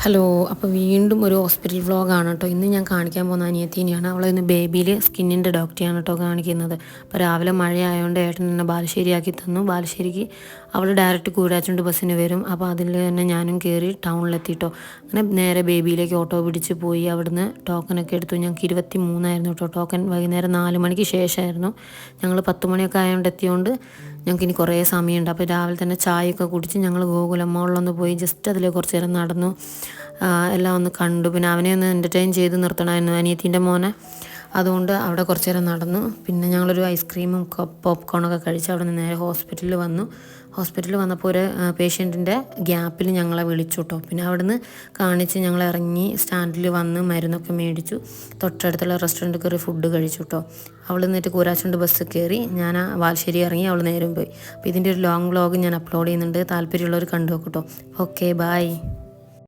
Hello. അപ്പോൾ വീണ്ടും ഒരു ഹോസ്പിറ്റൽ വ്ളോഗാണ് കേട്ടോ. ഇന്ന് ഞാൻ കാണിക്കാൻ പോകുന്ന അനിയത്തീനെയാണ്. അവൾ ഇന്ന് ബേബിയിൽ സ്കിന്നിൻ്റെ ഡോക്ടറെയാണ് കേട്ടോ കാണിക്കുന്നത്. അപ്പോൾ രാവിലെ മഴയായതുകൊണ്ട് ഏട്ടൻ എന്നെ ബാലുശ്ശേരിയാക്കി തന്നു. ബാലുശ്ശേരിക്ക് അവൾ ഡയറക്റ്റ് കൂരാച്ചുണ്ട് ബസ്സിന് വരും. അപ്പോൾ അതിൽ തന്നെ ഞാനും കയറി ടൗണിലെത്തിയിട്ടോ. അങ്ങനെ നേരെ ബേബിയിലേക്ക് ഓട്ടോ പിടിച്ച് പോയി. അവിടുന്ന് ടോക്കനൊക്കെ എടുത്തു. ഞങ്ങൾക്ക് 23 കേട്ടോ ടോക്കൺ. വൈകുന്നേരം 4 മണിക്ക് ശേഷമായിരുന്നു. ഞങ്ങൾ 10 മണിയൊക്കെ ആയതുകൊണ്ട് എത്തിയോണ്ട് ഞങ്ങൾക്കിനി കുറേ സമയമുണ്ട്. അപ്പോൾ രാവിലെ തന്നെ ചായയൊക്കെ കുടിച്ച് ഞങ്ങൾ ഗോകുലം മോളിലൊന്ന് പോയി ജസ്റ്റ് അതിൽ കുറച്ച് നേരം നടന്നു. എല്ലാം ഒന്ന് കണ്ടു. പിന്നെ അവനെ ഒന്ന് എൻ്റർടൈൻ ചെയ്ത് നിർത്തണമായിരുന്നു, അനിയത്തിൻ്റെ മോനെ. അതുകൊണ്ട് അവിടെ കുറച്ച് നേരം നടന്നു. പിന്നെ ഞങ്ങളൊരു ഐസ്ക്രീമും പോപ്കോണൊക്കെ കഴിച്ച് അവിടെ നിന്ന് നേരെ ഹോസ്പിറ്റലിൽ വന്നു. ഹോസ്പിറ്റലിൽ വന്നപ്പോൾ ഒരു പേഷ്യൻറ്റിൻ്റെ ഗ്യാപ്പിൽ ഞങ്ങളെ വിളിച്ചു കേട്ടോ. പിന്നെ അവിടെ നിന്ന് കാണിച്ച് ഞങ്ങൾ ഇറങ്ങി സ്റ്റാൻഡിൽ വന്ന് മരുന്നൊക്കെ മേടിച്ചു. തൊട്ടടുത്തുള്ള റെസ്റ്റോറൻറ്റിൽ കയറി ഫുഡ് കഴിച്ചു കേട്ടോ. അവൾ നിന്നിട്ട് കൂരാച്ചുണ്ട് ബസ് കയറി. ഞാൻ ബാലുശ്ശേരി ഇറങ്ങി, അവൾ നേരം പോയി. അപ്പോൾ ഇതിൻ്റെ ഒരു ലോങ് വ്ളോഗ് ഞാൻ അപ്ലോഡ് ചെയ്യുന്നുണ്ട്. താല്പര്യമുള്ളവർ കണ്ടു നോക്കട്ടോ. Okay, by.